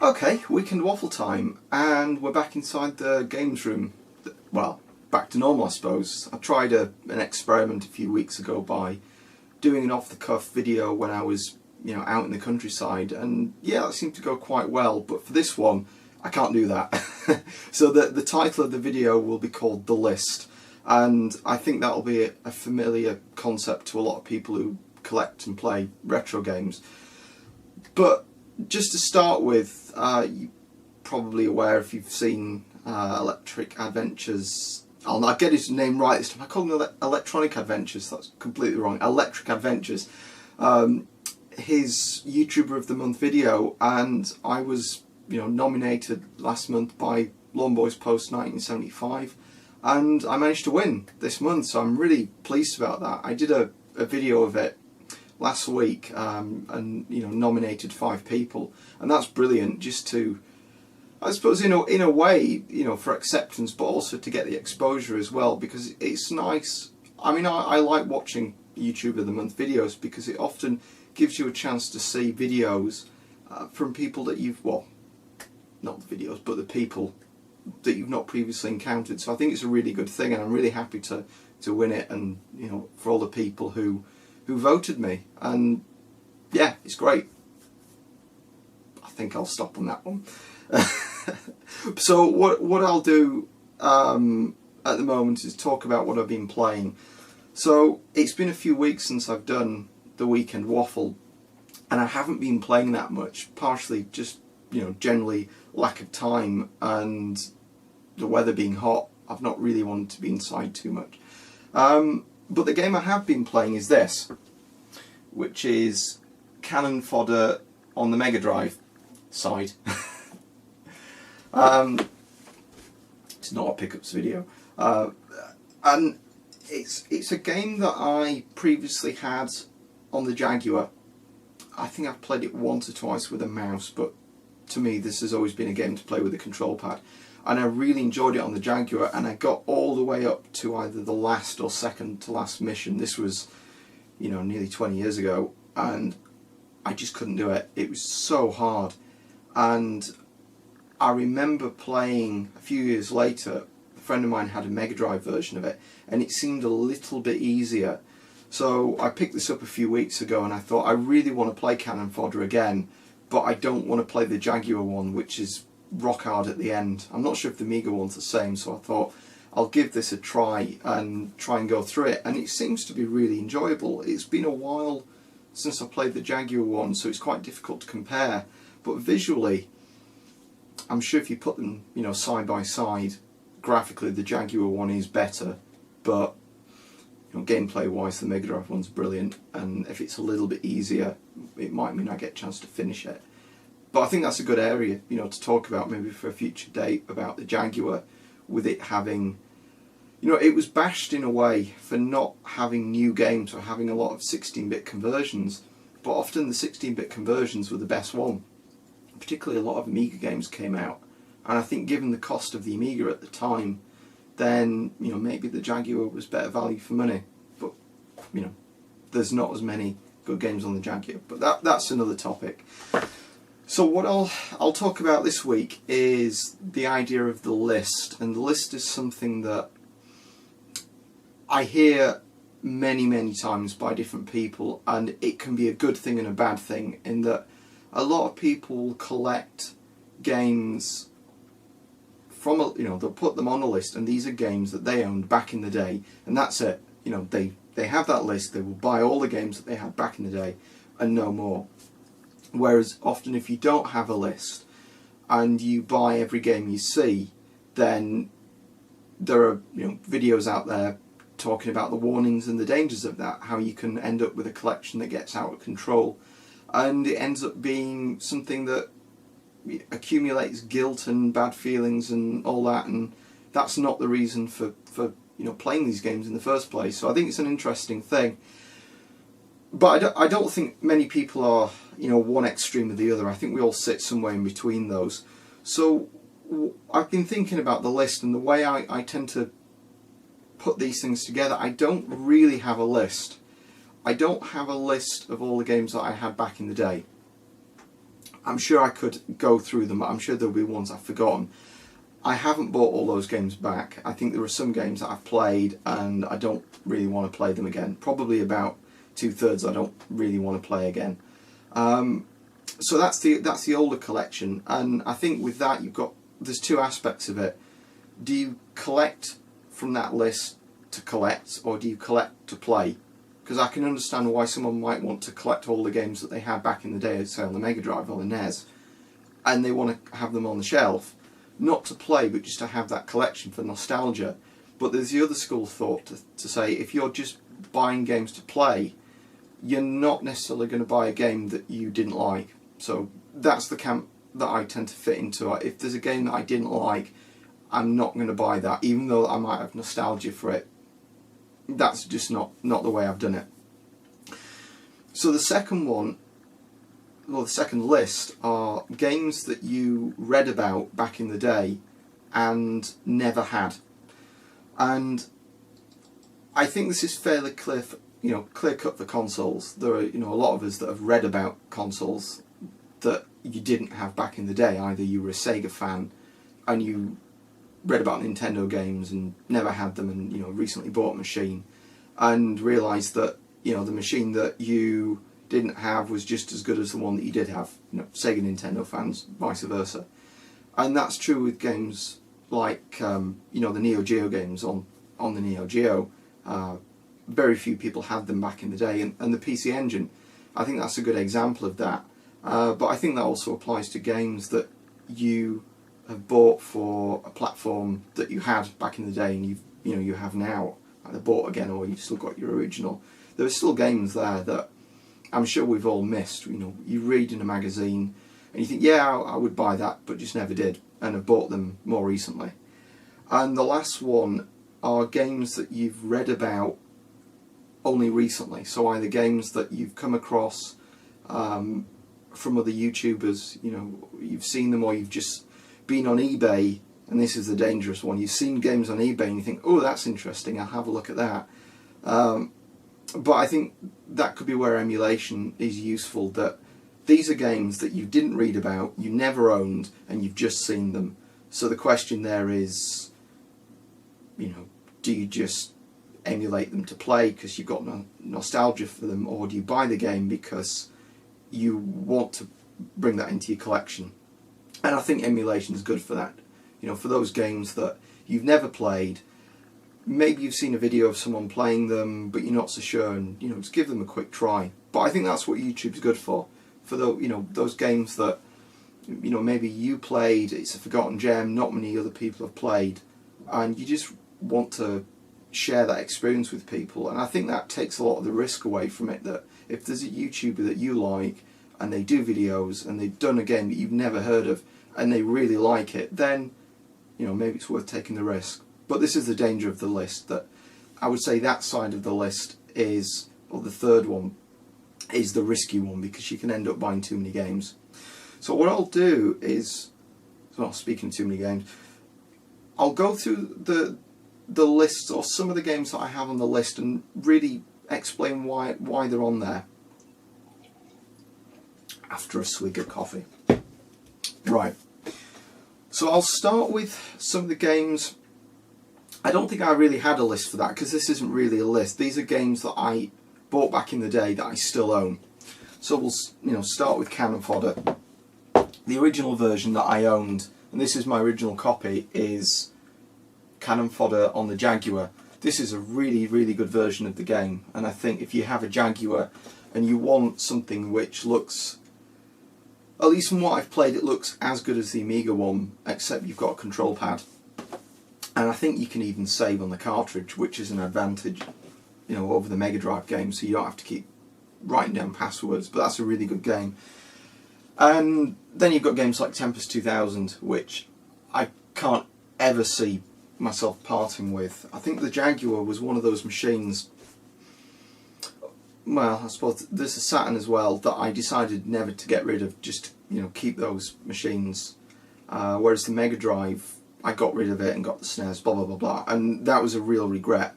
Okay, weekend waffle time, and we're back inside the games room. Well, back to normal, I suppose. I tried an experiment a few weeks ago by doing an off-the-cuff video when I was, out in the countryside, and yeah, that seemed to go quite well. But for this one, I can't do that. So the title of the video will be called The List, and I think that'll be a familiar concept to a lot of people who collect and play retro games. But just to start with, you're probably aware if you've seen Electric Adventures. I'll get his name right this time. I call him Electronic Adventures. That's completely wrong. Electric Adventures. His YouTuber of the Month video, and I was nominated last month by Lawn Boys Post 1975, and I managed to win this month. So I'm really pleased about that. I did a video of it last week and nominated 5 people, and that's brilliant, just to, I suppose, in a way, for acceptance, but also to get the exposure as well, because it's nice. I mean, I like watching YouTube of the Month videos because it often gives you a chance to see videos from people that you've, well, not the videos, but the people that you've not previously encountered. So I think it's a really good thing, and I'm really happy to win it, and for all the people who voted me, and yeah, it's great. I think I'll stop on that one. So what I'll do at the moment is talk about what I've been playing. So it's been a few weeks since I've done the weekend waffle, and I haven't been playing that much, partially just generally lack of time and the weather being hot. I've not really wanted to be inside too much. But the game I have been playing is this, which is Cannon Fodder on the Mega Drive side. It's not a pickups video, and it's a game that I previously had on the Jaguar. I think I've played it once or twice with a mouse, but to me this has always been a game to play with a control pad, and I really enjoyed it on the Jaguar, and I got all the way up to either the last or second to last mission. This was nearly 20 years ago, and I just couldn't do it. It was so hard. And I remember playing a few years later, a friend of mine had a Mega Drive version of it, and it seemed a little bit easier. So I picked this up a few weeks ago, and I thought, I really want to play Cannon Fodder again, but I don't want to play the Jaguar one, which is rock hard at the end. I'm not sure if the Amiga one's the same, so I thought I'll give this a try and go through it, and it seems to be really enjoyable. It's been a while since I played the Jaguar one, so it's quite difficult to compare, but visually, I'm sure if you put them side by side, graphically the Jaguar one is better, but gameplay wise the Mega Drive one's brilliant, and if it's a little bit easier it might mean I get a chance to finish it. But I think that's a good area to talk about, maybe for a future date, about the Jaguar, with it having, it was bashed in a way for not having new games or having a lot of 16-bit conversions, but often the 16-bit conversions were the best one. Particularly a lot of Amiga games came out, and I think given the cost of the Amiga at the time, then maybe the Jaguar was better value for money. But there's not as many good games on the Jaguar, but that's another topic. So what I'll talk about this week is the idea of the list, and the list is something that I hear many times by different people, and it can be a good thing and a bad thing, in that a lot of people collect games from they'll put them on a list, and these are games that they owned back in the day, and that's it. They have that list, they will buy all the games that they had back in the day and no more. Whereas often if you don't have a list and you buy every game you see, then there are videos out there talking about the warnings and the dangers of that, how you can end up with a collection that gets out of control, and it ends up being something that accumulates guilt and bad feelings and all that, and that's not the reason for playing these games in the first place. So I think it's an interesting thing, but I don't think many people are one extreme or the other. I think we all sit somewhere in between those. So I've been thinking about the list, and the way I tend to put these things together, I don't really have a list. I don't have a list of all the games that I had back in the day. I'm sure I could go through them. I'm sure there'll be ones I've forgotten. I haven't bought all those games back. I think there are some games that I've played and I don't really want to play them again. Probably about 2/3 I don't really want to play again. So that's the older collection, and I think with that there's two aspects of it. Do you collect from that list to collect, or do you collect to play? Because I can understand why someone might want to collect all the games that they had back in the day, say on the Mega Drive or the NES, and they want to have them on the shelf, not to play but just to have that collection for nostalgia. But there's the other school of thought to say, if you're just buying games to play, you're not necessarily going to buy a game that you didn't like. So that's the camp that I tend to fit into. If there's a game that I didn't like, I'm not going to buy that, even though I might have nostalgia for it. That's just not the way I've done it. So the second one, well, the second list are games that you read about back in the day and never had. And I think this is fairly clear cut for consoles. There are a lot of us that have read about consoles that you didn't have back in the day. Either you were a Sega fan and you read about Nintendo games and never had them, and recently bought a machine and realised that the machine that you didn't have was just as good as the one that you did have. Sega Nintendo fans, vice versa. And that's true with games like the Neo Geo games on the Neo Geo. Very few people had them back in the day, and the PC Engine, I think that's a good example of that. But I think that also applies to games that you have bought for a platform that you had back in the day and you have now, either bought again or you've still got your original. There are still games there that I'm sure we've all missed. You read in a magazine and you think, yeah, I would buy that, but just never did, and have bought them more recently. And the last one are games that you've read about only recently. So either games that you've come across from other YouTubers, you've seen them, or you've just been on eBay, and this is the dangerous one. You've seen games on eBay and you think, oh, that's interesting, I'll have a look at that. But I think that could be where emulation is useful, that these are games that you didn't read about, you never owned, and you've just seen them. So the question there is, do you just emulate them to play because you've got nostalgia for them, or do you buy the game because you want to bring that into your collection? And I think emulation is good for that. For those games that you've never played, maybe you've seen a video of someone playing them, but you're not so sure, and just give them a quick try. But I think that's what YouTube's good for those games that maybe you played, it's a forgotten gem, not many other people have played, and you just want to share that experience with people. And I think that takes a lot of the risk away from it, that if there's a YouTuber that you like and they do videos and they've done a game that you've never heard of and they really like it, then maybe it's worth taking the risk. But this is the danger of the list, that I would say that side of the list is, or the third one, is the risky one, because you can end up buying too many games. So what I'll do is, well, speaking of too many games, I'll go through the lists, or some of the games that I have on the list, and really explain why they're on there after a swig of coffee. Right, so I'll start with some of the games. I don't think I really had a list for that, because this isn't really a list. These are games that I bought back in the day that I still own. So we'll start with Cannon Fodder. The original version that I owned, and this is my original copy, is Cannon Fodder on the Jaguar. This is a really, really good version of the game, and I think if you have a Jaguar and you want something which looks, at least from what I've played, it looks as good as the Amiga one, except you've got a control pad. And I think you can even save on the cartridge, which is an advantage, over the Mega Drive game, so you don't have to keep writing down passwords, but that's a really good game. And then you've got games like Tempest 2000, which I can't ever see myself parting with. I think the Jaguar was one of those machines, well, I suppose there's a Saturn as well, that I decided never to get rid of, just keep those machines. Whereas the Mega Drive, I got rid of it and got the SNES, blah blah blah blah, and that was a real regret.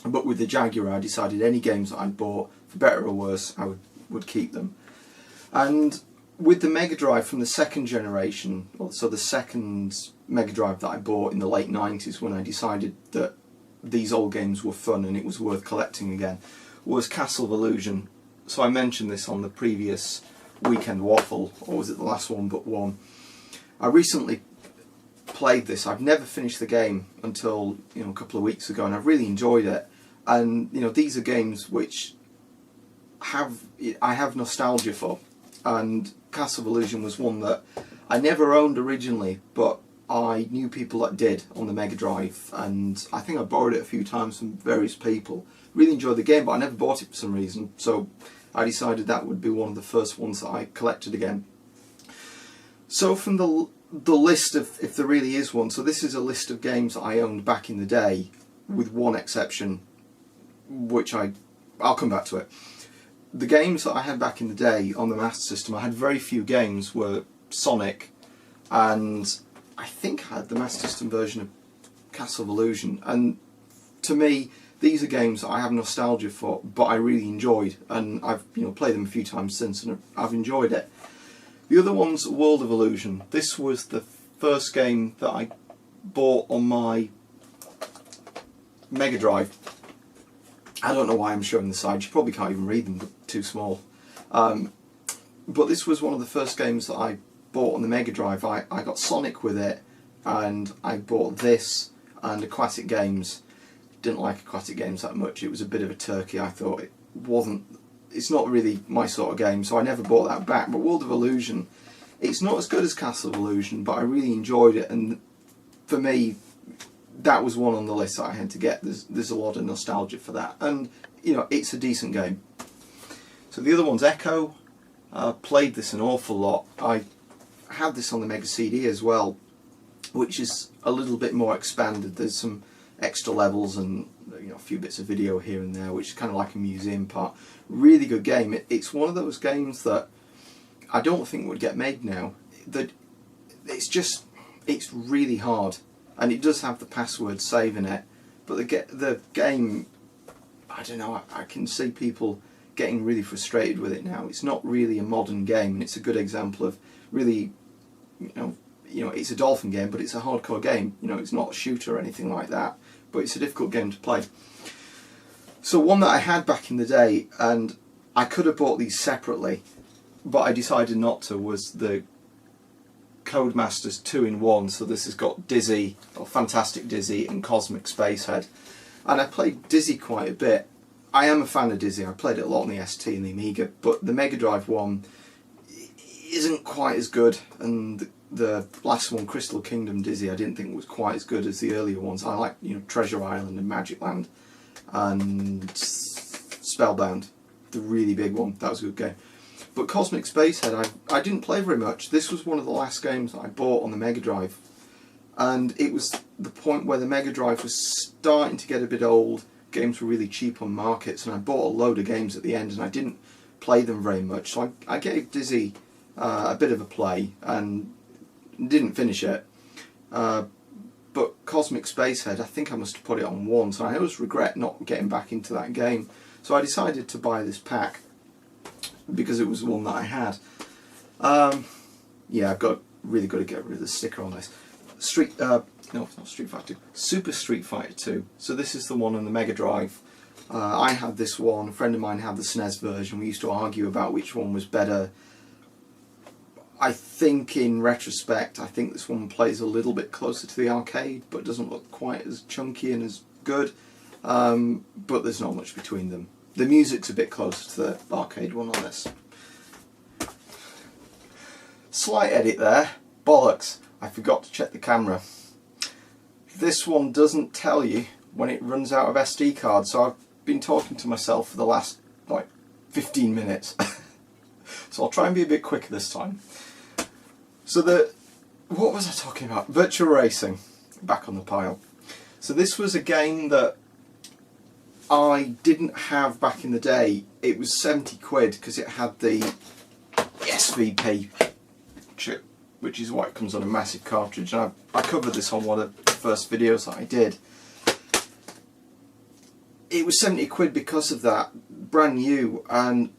But with the Jaguar, I decided any games that I'd bought, for better or worse, I would keep them. And with the Mega Drive from the second generation, so the second Mega Drive that I bought in the late 90s when I decided that these old games were fun and it was worth collecting again, was Castle of Illusion. So I mentioned this on the previous Weekend Waffle, or was it the last one but one. I recently played this. I've never finished the game until a couple of weeks ago, and I've really enjoyed it. And these are games which I have nostalgia for, and Castle of Illusion was one that I never owned originally, but I knew people that did on the Mega Drive, and I think I borrowed it a few times from various people. Really enjoyed the game, but I never bought it for some reason, so I decided that would be one of the first ones that I collected again. So from the list of, if there really is one, so this is a list of games that I owned back in the day, with one exception, which I'll come back to it. The games that I had back in the day on the Master System, I had very few games, were Sonic, and I think I had the Master System version of Castle of Illusion, and to me these are games that I have nostalgia for, but I really enjoyed, and I've played them a few times since and I've enjoyed it. The other one's World of Illusion. This was the first game that I bought on my Mega Drive. I don't know why I'm showing the sides, you probably can't even read them, they're too small. But this was one of the first games that I bought on the Mega Drive. I got Sonic with it, and I bought this and Aquatic Games. Didn't like Aquatic Games that much, it was a bit of a turkey. I thought it's not really my sort of game, so I never bought that back. But World of Illusion, it's not as good as Castle of Illusion, but I really enjoyed it, and for me, that was one on the list that I had to get. There's a lot of nostalgia for that, and it's a decent game. So the other one's Echo. Played this an awful lot. I had this on the Mega CD as well, which is a little bit more expanded. There's some extra levels and a few bits of video here and there, which is kind of like a museum part. Really good game. It's one of those games that I don't think would get made now. It's really hard, and it does have the password save in it, but the game, I don't know, I can see people getting really frustrated with it now. It's not really a modern game, and it's a good example of really, it's a dolphin game, but it's a hardcore game. It's not a shooter or anything like that, but it's a difficult game to play. So one that I had back in the day, and I could have bought these separately, but I decided not to, was the Codemasters 2-in-1. So this has got Dizzy, or Fantastic Dizzy, and Cosmic Spacehead. And I played Dizzy quite a bit. I am a fan of Dizzy. I played it a lot on the ST and the Amiga, but the Mega Drive one isn't quite as good, and the last one, Crystal Kingdom Dizzy, I didn't think was quite as good as the earlier ones. I like Treasure Island and Magic Land and Spellbound, the really big one. That was a good game. But Cosmic Spacehead, I didn't play very much. This was one of the last games that I bought on the Mega Drive, and it was the point where the Mega Drive was starting to get a bit old. Games were really cheap on markets, and I bought a load of games at the end, and I didn't play them very much. So I gave Dizzy a bit of a play and didn't finish it. But Cosmic Spacehead, I think I must have put it on 1, so I always regret not getting back into that game. So I decided to buy this pack because it was the one that I had. Yeah, I've really got to get rid of the sticker on this. No, it's not Street Fighter 2. Super Street Fighter 2. So this is the one on the Mega Drive. I had this one, a friend of mine had the SNES version. We used to argue about which one was better. I think in retrospect, I think this one plays a little bit closer to the arcade, but doesn't look quite as chunky and as good. But there's not much between them. The music's a bit closer to the arcade one on this. Slight edit there. Bollocks. I forgot to check the camera. This one doesn't tell you when it runs out of SD cards, so I've been talking to myself for the last 15 minutes. So I'll try and be a bit quicker this time. So what was I talking about? Virtual Racing. Back on the pile. So this was a game that I didn't have back in the day. It was 70 quid because it had the SVP chip, which is why it comes on a massive cartridge. And I covered this on one of the first videos that I did. It was 70 quid because of that, brand new, and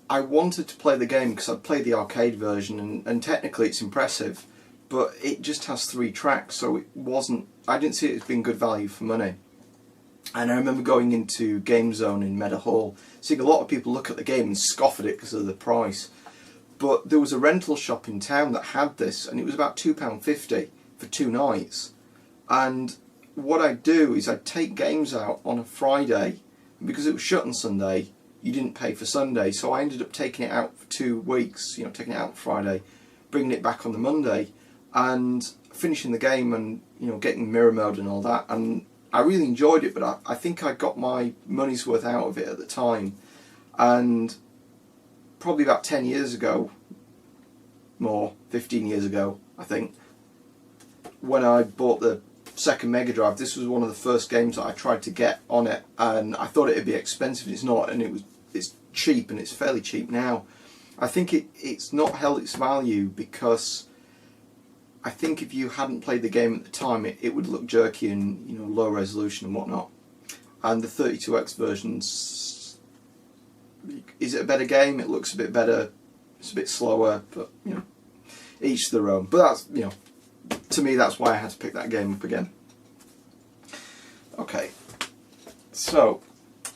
I wanted to play the game because I'd played the arcade version, and technically it's impressive, but it just has 3 tracks, so it wasn't. I didn't see it as being good value for money. And I remember going into Game Zone in Meadowhall, seeing a lot of people look at the game and scoff at it because of the price. But there was a rental shop in town that had this, and it was about £2.50 for 2 nights. And what I'd do is I'd take games out on a Friday, and because it was shut on Sunday, you didn't pay for Sunday, so I ended up taking it out for 2 weeks, taking it out on Friday, bringing it back on the Monday, and finishing the game, and getting mirror mode and all that. And I really enjoyed it, but I think I got my money's worth out of it at the time. And probably about 10 years ago, more, 15 years ago, I think, when I bought the second Mega Drive, this was one of the first games that I tried to get on it, and I thought it'd be expensive, and it's not, and it's cheap, and it's fairly cheap now. I think it's not held its value because I think if you hadn't played the game at the time, it would look jerky and low resolution and whatnot. And the 32X versions, is it a better game? It looks a bit better. It's a bit slower, but each their own. But that's to me, that's why I had to pick that game up again. Okay, so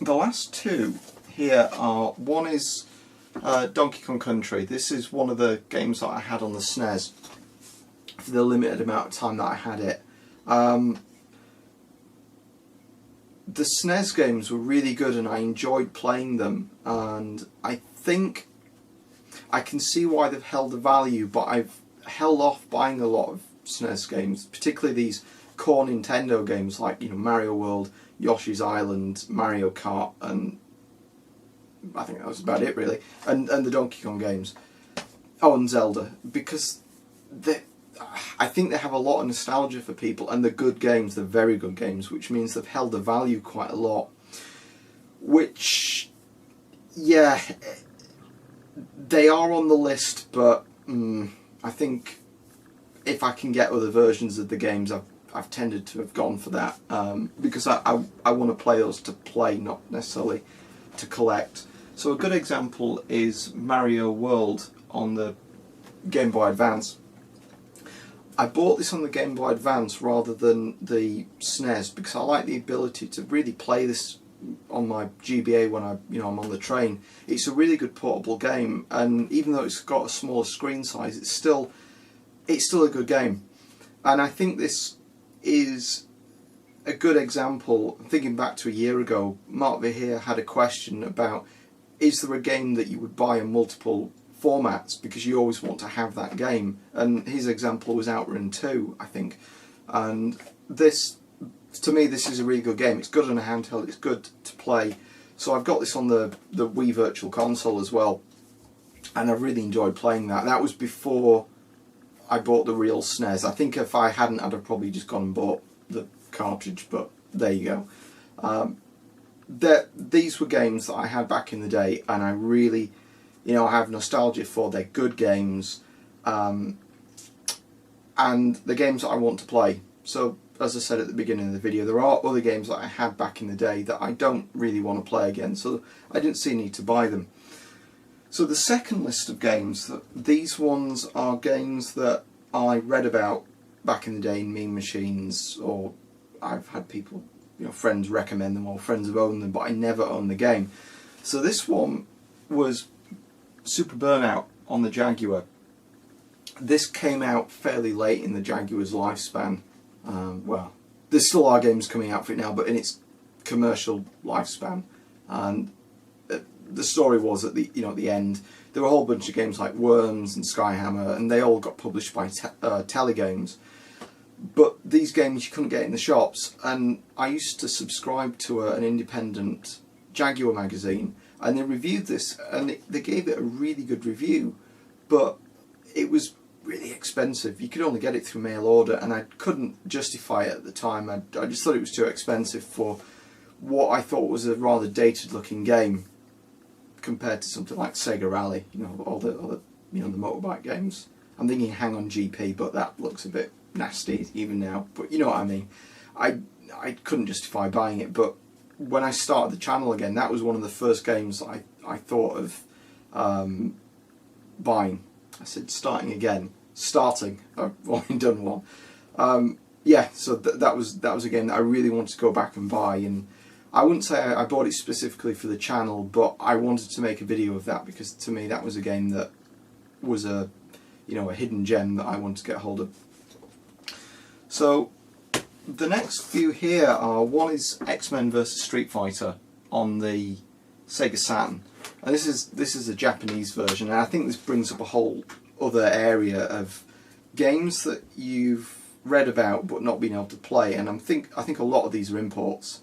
the last 2 here are, one is Donkey Kong Country. This is one of the games that I had on the SNES for the limited amount of time that I had it. The SNES games were really good, and I enjoyed playing them, and I think I can see why they've held the value, but I've held off buying a lot of SNES games, particularly these core Nintendo games like Mario World, Yoshi's Island, Mario Kart, and I think that was about it really, and the Donkey Kong games. Oh, and Zelda, because I think they have a lot of nostalgia for people, and they're good games, they're very good games, which means they've held the value quite a lot. Which, yeah, they are on the list, but I think if I can get other versions of the games, I've tended to have gone for that, because I want to play those to play, not necessarily to collect. So a good example is Mario World on the Game Boy Advance. I bought this on the Game Boy Advance rather than the SNES because I like the ability to really play this on my GBA when I'm on the train. It's a really good portable game, and even though it's got a smaller screen size, it's still a good game. And I think this is a good example. Thinking back to a year ago, Mark Vahir had a question about, is there a game that you would buy in multiple formats because you always want to have that game? And his example was Outrun 2, I think. And this, to me, this is a really good game. It's good on a handheld, it's good to play. So I've got this on the Wii Virtual Console as well, and I've really enjoyed playing that. That was before I bought the real SNES. I think if I hadn't, I'd have probably just gone and bought the cartridge, but there you go. These were games that I had back in the day, and I really, I have nostalgia for. They're good games, and the games that I want to play. So, as I said at the beginning of the video, there are other games that I had back in the day that I don't really want to play again, so I didn't see a need to buy them. So the second list of games, these ones are games that I read about back in the day in Mean Machines, or I've had people, friends recommend them, or friends have owned them, but I never owned the game. So this one was Super Burnout on the Jaguar. This came out fairly late in the Jaguar's lifespan. Well, there still are games coming out for it now, but in its commercial lifespan. And the story was at the end, there were a whole bunch of games like Worms and Skyhammer, and they all got published by Telegames. But these games you couldn't get in the shops, and I used to subscribe to an independent Jaguar magazine, and they reviewed this, and they gave it a really good review, but it was really expensive. You could only get it through mail order, and I couldn't justify it at the time. I just thought it was too expensive for what I thought was a rather dated looking game compared to something like Sega Rally, all the other, the motorbike games. I'm thinking Hang On GP, but that looks a bit nasty even now, but you know what I mean. I couldn't justify buying it, but when I started the channel again, that was one of the first games I thought of buying. I said starting again. Starting. I've only done one. Yeah, so that was a game that I really wanted to go back and buy, and I wouldn't say I bought it specifically for the channel, but I wanted to make a video of that because to me that was a game that was a hidden gem that I wanted to get hold of. So the next few here are, one is X-Men vs Street Fighter on the Sega Saturn, and this is a Japanese version, and I think this brings up a whole other area of games that you've read about but not been able to play, and I think a lot of these are imports,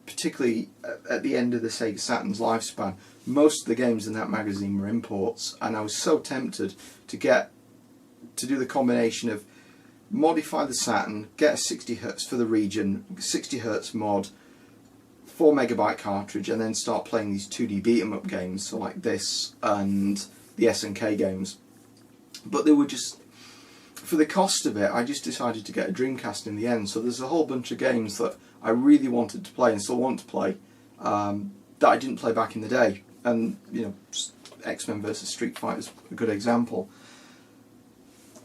particularly at the end of the Sega Saturn's lifespan. Most of the games in that magazine were imports, and I was so tempted to do the combination of modify the Saturn, get a 60Hz for the region, 60Hz mod, 4MB cartridge, and then start playing these 2D beat 'em up games, so like this and the SNK games. But they were just, for the cost of it, I just decided to get a Dreamcast in the end. So there's a whole bunch of games that I really wanted to play and still want to play that I didn't play back in the day. And X-Men vs Street Fighter is a good example.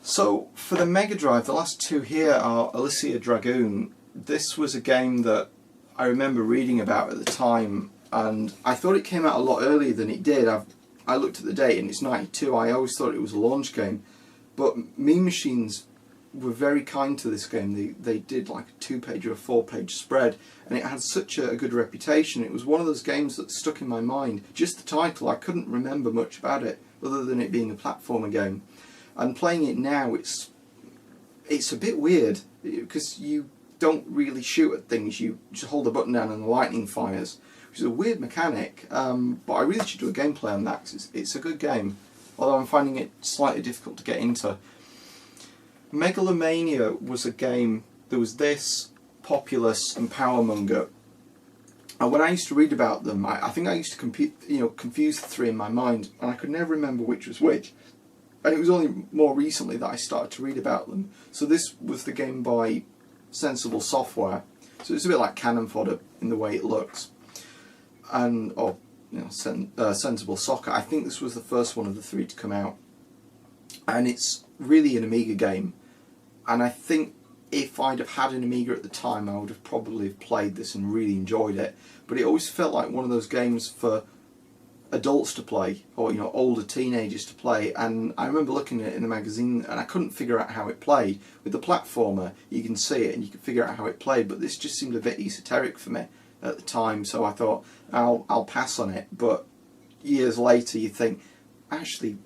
So for the Mega Drive, the last two here are Alicia Dragoon. This was a game that I remember reading about at the time, and I thought it came out a lot earlier than it did. I looked at the date and it's 92. I always thought it was a launch game, but Mean Machines were very kind to this game. They did like a 2-page or a 4-page spread, and it had such a good reputation. It was one of those games that stuck in my mind. Just the title, I couldn't remember much about it other than it being a platformer game. And playing it now, it's a bit weird because you don't really shoot at things. You just hold the button down and the lightning fires, which is a weird mechanic. But I really should do a gameplay on that because it's a good game, although I'm finding it slightly difficult to get into. Megalomania was a game. There was this, Populous, and Powermonger. And when I used to read about them, I think I used to confuse the three in my mind, and I could never remember which was which. And it was only more recently that I started to read about them. So this was the game by Sensible Software. So it's a bit like Cannon Fodder in the way it looks. And Sensible Soccer. I think this was the first one of the three to come out. And it's really an Amiga game. And I think if I'd have had an Amiga at the time, I would have probably played this and really enjoyed it. But it always felt like one of those games for adults to play, or older teenagers to play. And I remember looking at it in the magazine and I couldn't figure out how it played. With the platformer, you can see it and you can figure out how it played, but this just seemed a bit esoteric for me at the time, so I thought I'll pass on it. But years later you think, actually,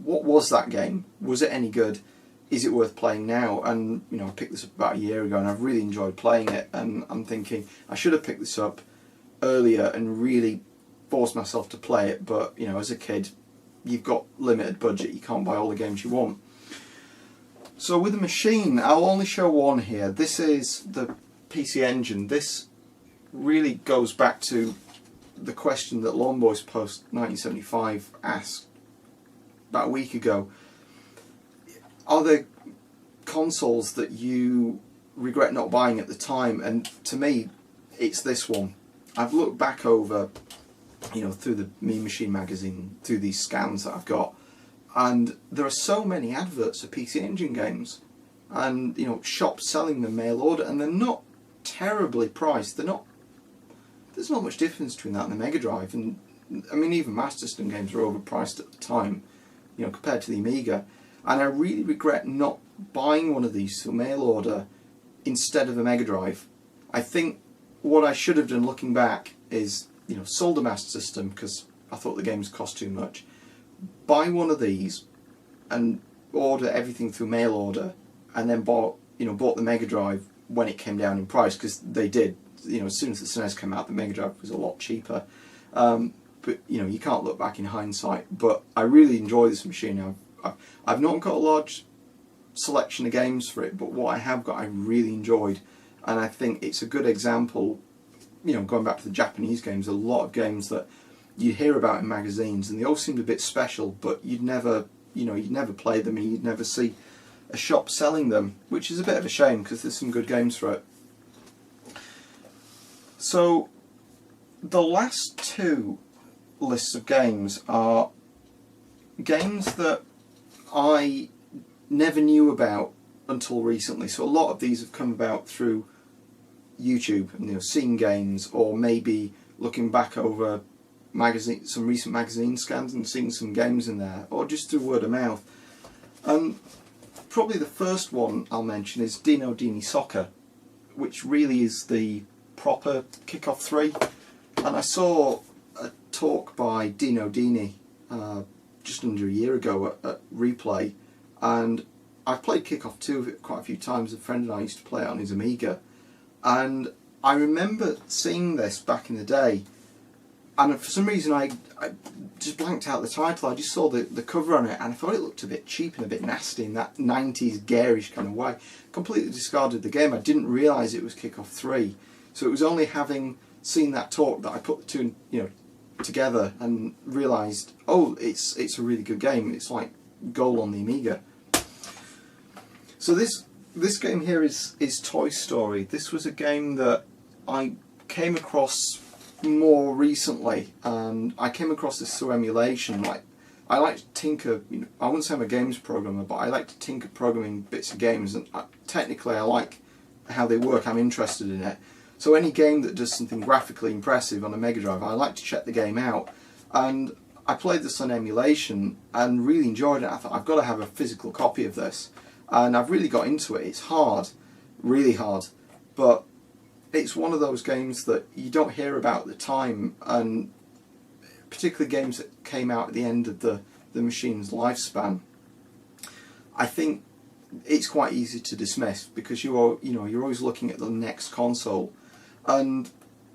what was that game? Was it any good? Is it worth playing now? And I picked this up about a year ago and I've really enjoyed playing it, and I'm thinking I should have picked this up earlier and really force myself to play it, but as a kid you've got limited budget, you can't buy all the games you want. So with the machine, I'll only show one here. This is the PC Engine. This really goes back to the question that Lawn Boys Post 1975 asked about a week ago. Are there consoles that you regret not buying at the time? And to me, it's this one. I've looked back over through the Mean Machine magazine, through these scans that I've got, and there are so many adverts of PC Engine games, and shops selling them mail order, and they're not terribly priced. There's not much difference between that and the Mega Drive, and I mean even Master System games were overpriced at the time, compared to the Amiga. And I really regret not buying one of these through mail order instead of a Mega Drive. I think what I should have done looking back is sold a Master System because I thought the games cost too much. Buy one of these and order everything through mail order, and then bought the Mega Drive when it came down in price, because they did. As soon as the SNES came out, the Mega Drive was a lot cheaper. But you can't look back in hindsight. But I really enjoy this machine. I've not got a large selection of games for it, but what I have got I really enjoyed, and I think it's a good example. Going back to the Japanese games, a lot of games that you hear about in magazines, and they all seemed a bit special, but you'd never play them, and you'd never see a shop selling them, which is a bit of a shame because there's some good games for it. So the last two, lists of games are games that I never knew about until recently. So a lot of these have come about through YouTube, and, you know, seeing games, or maybe looking back over some recent magazine scans and seeing some games in there, or just through word of mouth. And probably the first one I'll mention is Dino Dini Soccer, which really is the proper Kickoff 3. And I saw a talk by Dino Dini just under a year ago at Replay, and I've played Kickoff 2 quite a few times. A friend and I used to play it on his Amiga, and I remember seeing this back in the day, and for some reason I just blanked out the title. I just saw the cover on it, and I thought it looked a bit cheap and a bit nasty in that 90s garish kind of way. Completely discarded the game. I didn't realise it was Kickoff 3, so it was only having seen that talk that I put the two, you know, together and realised, oh, it's a really good game. It's like gold on the Amiga. So this game here is Toy Story. This was a game that I came across more recently, and I came across this through emulation. Like, I like to tinker, you know, I wouldn't say I'm a games programmer, but I like to tinker programming bits of games, and technically I like how they work. I'm interested in it. So any game that does something graphically impressive on a Mega Drive, I like to check the game out. And I played this on emulation and really enjoyed it. I thought, I've got to have a physical copy of this. And I've really got into it. It's hard, really hard, but it's one of those games that you don't hear about at the time, and particularly games that came out at the end of the machine's lifespan. I think it's quite easy to dismiss because you're always looking at the next console, and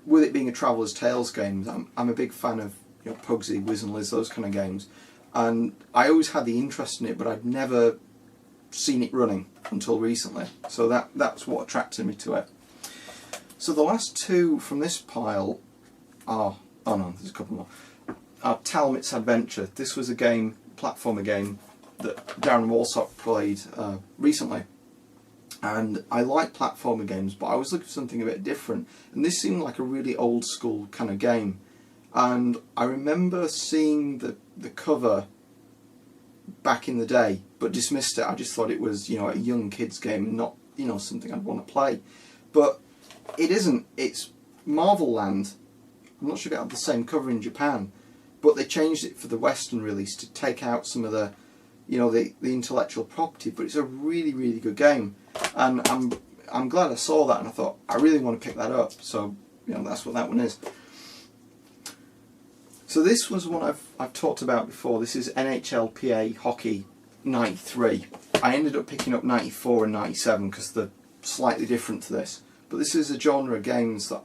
with it being a Traveller's Tales game, I'm a big fan of, you know, Pugsy, Wiz and Liz, those kind of games, and I always had the interest in it, but I'd never seen it running until recently. So that's what attracted me to it. So the last two from this pile are, oh no, there's a couple more, are Talmit's Adventure. This was a platformer game that Darren Walsop played recently, and I like platformer games, but I was looking for something a bit different, and this seemed like a really old school kind of game. And I remember seeing the cover back in the day, but dismissed it. I just thought it was, you know, a young kids game and not, you know, something I'd want to play. But it isn't. It's Marvel Land. I'm not sure if it had the same cover in Japan, but they changed it for the Western release to take out some of the, you know, the intellectual property. But it's a really, really good game, and I'm glad I saw that, and I thought I really want to pick that up. So, you know, that's what that one is. So this was one I've talked about before. This is NHLPA Hockey 93. I ended up picking up 94 and 97 because they're slightly different to this. But this is a genre of games that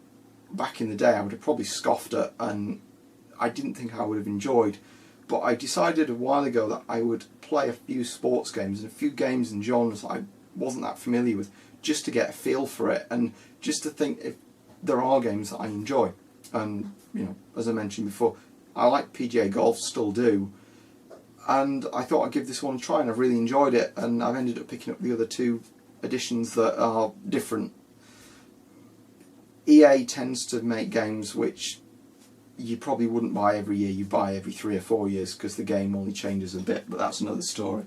back in the day I would have probably scoffed at, and I didn't think I would have enjoyed. But I decided a while ago that I would play a few sports games and a few games and genres that I wasn't that familiar with, just to get a feel for it, and just to think if there are games that I enjoy. And, you know, as I mentioned before, I like PGA golf, still do, and I thought I'd give this one a try, and I've really enjoyed it, and I've ended up picking up the other two editions that are different. EA tends to make games which you probably wouldn't buy every year, you buy every 3 or 4 years because the game only changes a bit, but that's another story.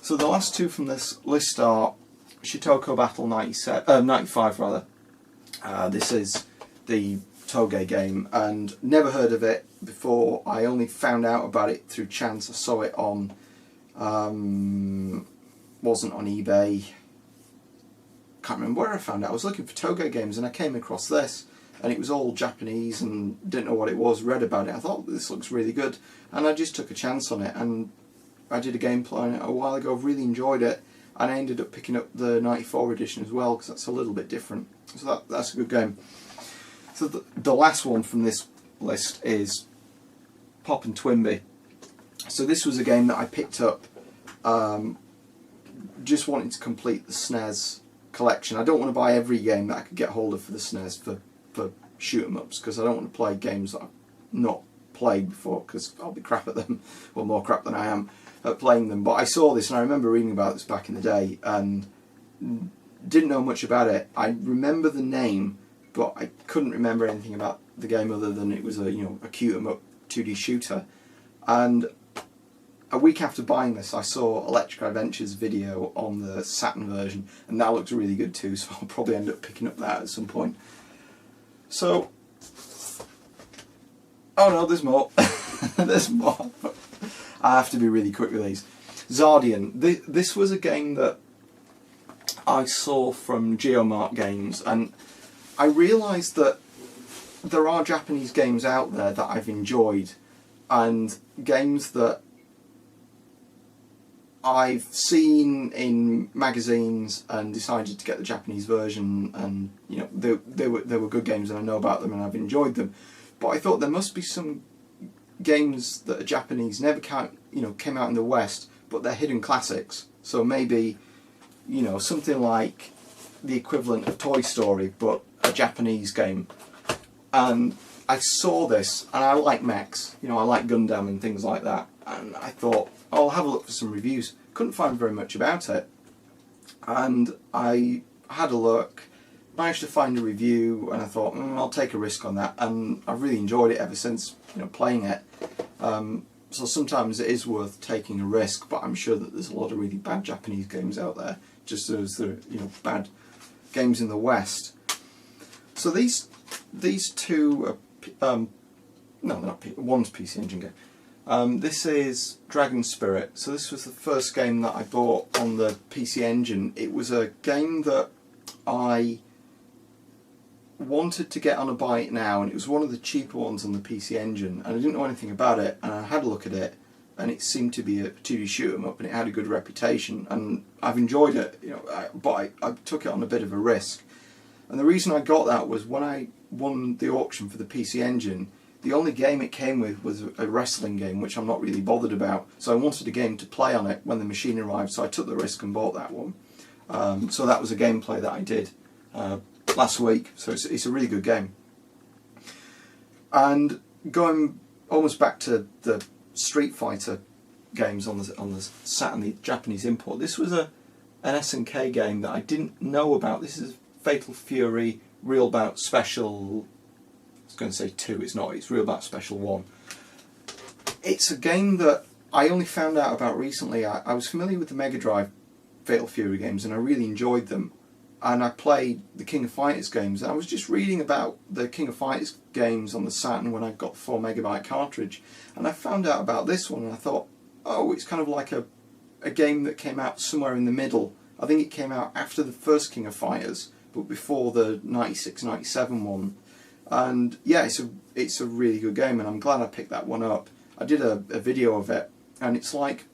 So the last two from this list are Shitoko Battle 95 rather. This is the Toge game, and never heard of it before. I only found out about it through chance. I saw it on, wasn't on eBay, can't remember where I found it. I was looking for Toge games and I came across this, and it was all Japanese and didn't know what it was, read about it, I thought this looks really good, and I just took a chance on it, and I did a gameplay on it a while ago, really enjoyed it, and I ended up picking up the 94 edition as well because that's a little bit different. So that's a good game. So the last one from this list is Pop and Twinbee. So this was a game that I picked up just wanting to complete the SNES collection. I don't want to buy every game that I could get hold of for the SNES for shoot 'em ups, because I don't want to play games that I've not played before, because I'll be crap at them, or more crap than I am at playing them. But I saw this and I remember reading about this back in the day and didn't know much about it. I remember the name, but I couldn't remember anything about the game other than it was a, you know, a shoot 'em up 2D shooter. And a week after buying this, I saw Electric Adventure's video on the Saturn version, and that looks really good too, so I'll probably end up picking up that at some point. So, oh no, there's more. There's more. I have to be really quick with these. Zardian. This was a game that I saw from Geomark Games, and I realised that there are Japanese games out there that I've enjoyed, and games that I've seen in magazines and decided to get the Japanese version, and you know they were good games and I know about them and I've enjoyed them. But I thought there must be some games that are Japanese, never came out in the West, but they're hidden classics. So maybe, you know, something like the equivalent of Toy Story, but a Japanese game. And I saw this, and I like mechs, you know, I like Gundam and things like that, and I thought, oh, I'll have a look for some reviews. Couldn't find very much about it, and I had a look, managed to find a review, and I thought, I'll take a risk on that, and I've really enjoyed it ever since, you know, playing it. So sometimes it is worth taking a risk, but I'm sure that there's a lot of really bad Japanese games out there, just as there are, you know, bad games in the West. So these two are, no, they're not. One's PC Engine game. This is Dragon Spirit. So this was the first game that I bought on the PC Engine. It was a game that I wanted to get on a Buy It Now, and it was one of the cheaper ones on the PC Engine, and I didn't know anything about it, and I had a look at it, and it seemed to be a 2D shoot 'em up, and it had a good reputation, and I've enjoyed it, you know, but I took it on a bit of a risk. And the reason I got that was when I won the auction for the PC Engine, the only game it came with was a wrestling game, which I'm not really bothered about, so I wanted a game to play on it when the machine arrived, so I took the risk and bought that one. So that was a gameplay that I did last week, so it's a really good game. And going almost back to the Street Fighter games on the Saturn, the Japanese import, this was an S&K game that I didn't know about. This is Fatal Fury Real Bout Special, I was going to say 2, it's not, it's Real Bout Special 1. It's a game that I only found out about recently. I was familiar with the Mega Drive Fatal Fury games and I really enjoyed them. And I played the King of Fighters games, and I was just reading about the King of Fighters games on the Saturn when I got the 4MB cartridge, and I found out about this one and I thought, oh, it's kind of like a game that came out somewhere in the middle. I think it came out after the first King of Fighters, but before the 96-97 one. And yeah, it's a really good game, and I'm glad I picked that one up. I did a video of it, and it's like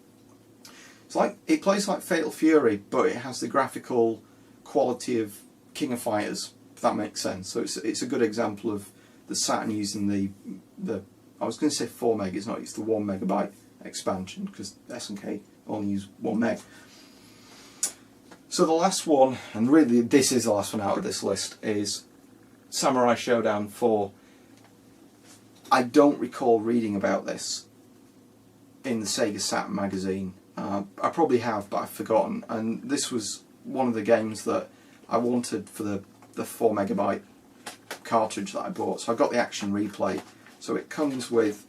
it plays like Fatal Fury, but it has the graphical quality of King of Fighters, if that makes sense. So it's a good example of the Saturn using the I was going to say 4 meg, it's not, it's the 1 megabyte expansion, because S&K only use 1 meg. So the last one, and really this is the last one out of this list, is Samurai Showdown 4. I don't recall reading about this in the Sega Saturn magazine. I probably have, but I've forgotten, and this was one of the games that I wanted for the 4 megabyte cartridge that I bought. So I got the Action Replay. So it comes with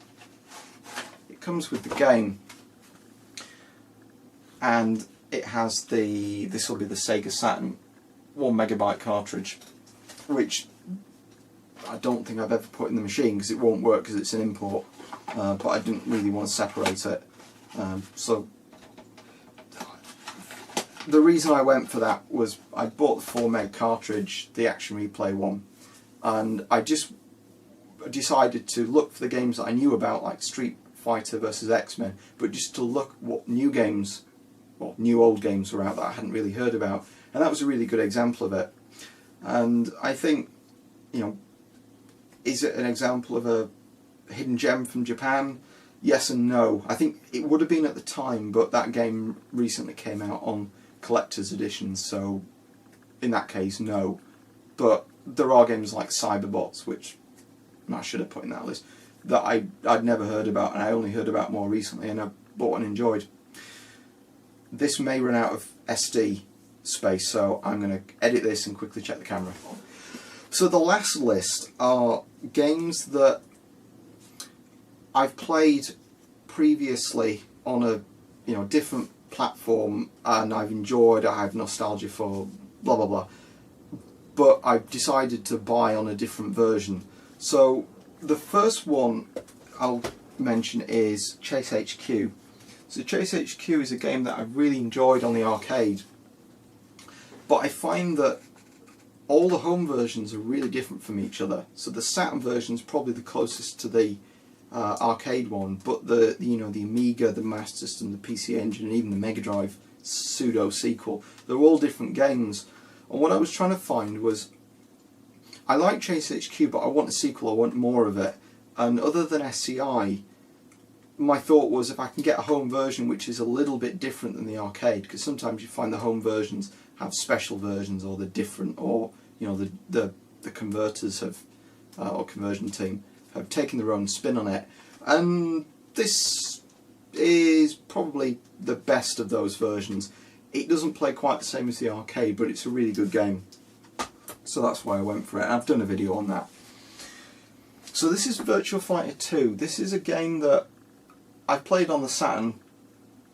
the game, and it has this will be the Sega Saturn 1 megabyte cartridge, which I don't think I've ever put in the machine because it won't work because it's an import. But I didn't really want to separate it, so the reason I went for that was I bought the 4 meg cartridge, the Action Replay one, and I just decided to look for the games that I knew about, like Street Fighter versus X-Men, but just to look what new games, well, new old games were out that I hadn't really heard about, and that was a really good example of it. And I think, you know, is it an example of a hidden gem from Japan? Yes and no. I think it would have been at the time, but that game recently came out on collector's editions, so in that case no. But there are games like Cyberbots, which I should have put in that list, that I'd never heard about, and I only heard about more recently, and I bought and enjoyed. This may run out of SD space, so I'm going to edit this and quickly check the camera. So the last list are games that I've played previously on a different platform, and I've enjoyed it, I have nostalgia for blah blah blah, but I've decided to buy on a different version. So the first one I'll mention is Chase HQ. So Chase HQ is a game that I've really enjoyed on the arcade, but I find that all the home versions are really different from each other. So the Saturn version is probably the closest to the arcade one, but the Amiga, the Master System, the PC Engine, and even the Mega Drive pseudo sequel, they're all different games. And what I was trying to find was, I like Chase HQ, but I want a sequel, I want more of it. And other than SCI, my thought was if I can get a home version which is a little bit different than the arcade, because sometimes you find the home versions have special versions, or they're different, or the converters have or conversion team have taken their own spin on it, and this is probably the best of those versions. It doesn't play quite the same as the arcade, but it's a really good game, so that's why I went for it. I've done a video on that. So this is Virtua Fighter 2. This is a game that I've played on the Saturn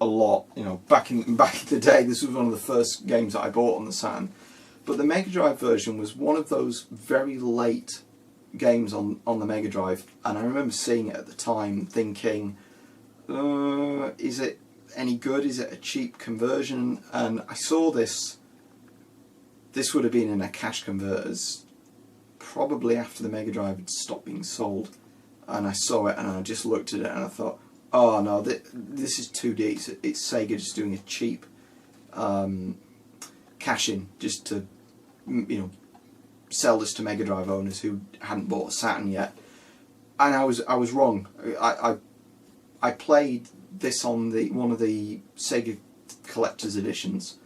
a lot. Back in the day, this was one of the first games that I bought on the Saturn. But the Mega Drive version was one of those very late games on the Mega Drive, and I remember seeing it at the time thinking, is it any good? Is it a cheap conversion? And I saw this would have been in a cash converters probably after the Mega Drive had stopped being sold, and I saw it and I just looked at it and I thought, oh no, this is 2D. It's Sega just doing a cheap cash-in just to sell this to Mega Drive owners who hadn't bought a Saturn yet. And I was wrong. I played this on one of the Sega Collector's Editions.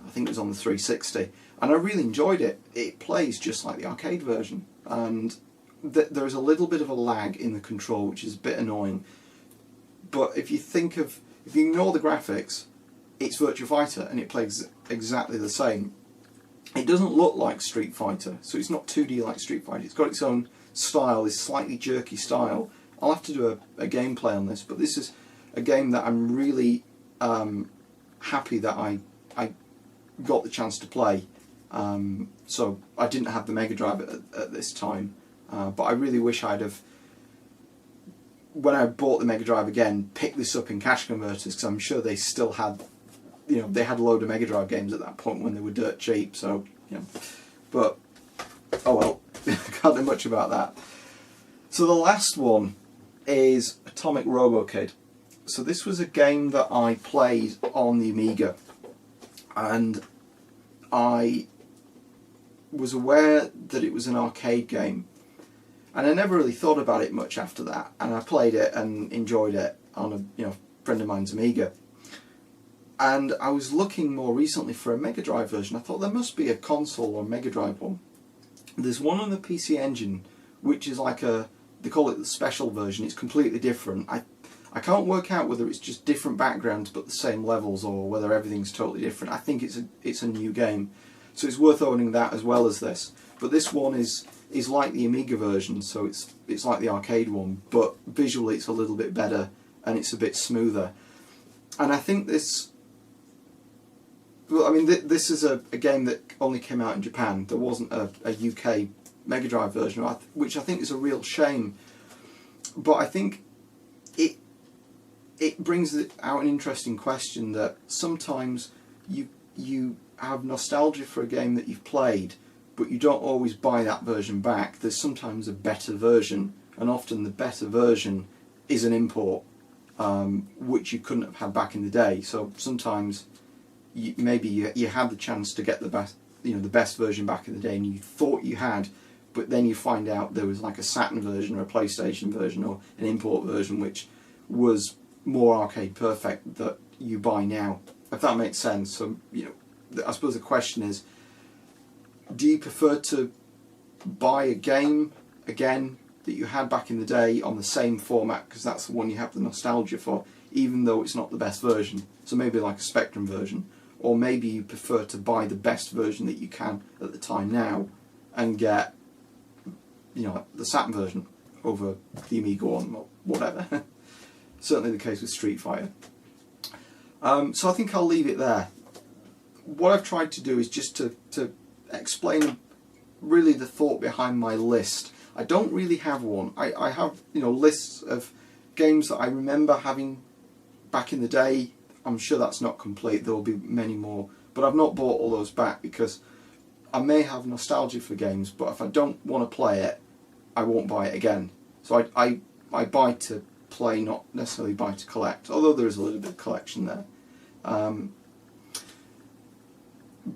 I think it was on the 360, and I really enjoyed it. It plays just like the arcade version, and there's a little bit of a lag in the control, which is a bit annoying. But if you ignore the graphics, it's Virtua Fighter, and it plays exactly the same. It doesn't look like Street Fighter, so it's not 2D like Street Fighter. It's got its own style, this slightly jerky style. I'll have to do a gameplay on this, but this is a game that I'm really happy that I got the chance to play. So I didn't have the Mega Drive at this time, but I really wish I'd have, when I bought the Mega Drive again, picked this up in cash converters, because I'm sure they still had, they had a load of Mega Drive games at that point when they were dirt cheap. So but oh well, can't do much about that. So the last one is Atomic Robo-Kid. So this was a game that I played on the Amiga, and I was aware that it was an arcade game, and I never really thought about it much after that, and I played it and enjoyed it on a friend of mine's Amiga. And I was looking more recently for a Mega Drive version. I thought there must be a console or Mega Drive one. There's one on the PC Engine, which is like they call it the special version. It's completely different. I can't work out whether it's just different backgrounds but the same levels, or whether everything's totally different. I think it's a new game, so it's worth owning that as well as this. But this one is like the Amiga version, so it's like the arcade one, but visually it's a little bit better and it's a bit smoother. And I think this, well, I mean, this is a game that only came out in Japan. There wasn't a UK Mega Drive version, which I think is a real shame. But I think it brings out an interesting question, that sometimes you have nostalgia for a game that you've played, but you don't always buy that version back. There's sometimes a better version, and often the better version is an import, which you couldn't have had back in the day. So sometimes maybe you had the chance to get the best version back in the day, and you thought you had, but then you find out there was like a Saturn version or a PlayStation version or an import version which was more arcade perfect that you buy now, if that makes sense. So I suppose the question is, do you prefer to buy a game again that you had back in the day on the same format, because that's the one you have the nostalgia for, even though it's not the best version? So maybe like a Spectrum version, or maybe you prefer to buy the best version that you can at the time now and get the Saturn version. over the Amiga one or whatever. Certainly the case with Street Fighter. So I think I'll leave it there. What I've tried to do is just to explain really the thought behind my list. I don't really have one. I have, you know, lists of games that I remember having back in the day. I'm sure that's not complete. There will be many more, but I've not bought all those back because I may have nostalgia for games, but if I don't want to play it, I won't buy it again. So I buy to play, not necessarily buy to collect, although there is a little bit of collection there.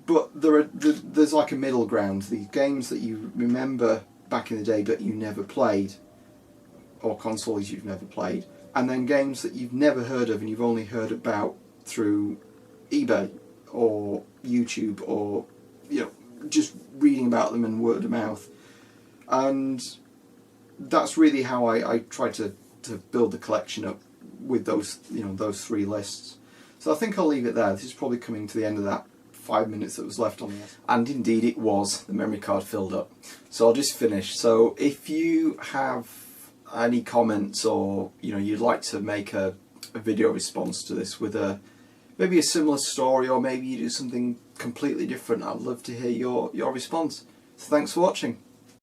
But there's like a middle ground. The games that you remember back in the day but you never played, or consoles you've never played, and then games that you've never heard of and you've only heard about through eBay or YouTube, or, you know, just reading about them and word of mouth. And that's really how I try to build the collection up with those, you know, those three lists. So I think I'll leave it there. This is probably coming to the end of that 5 minutes that was left on this. And indeed it was. The memory card filled up. So I'll just finish. So if you have any comments, or, you know, you'd like to make a video response to this with maybe a similar story, or maybe you do something completely different, I'd love to hear your response. So thanks for watching.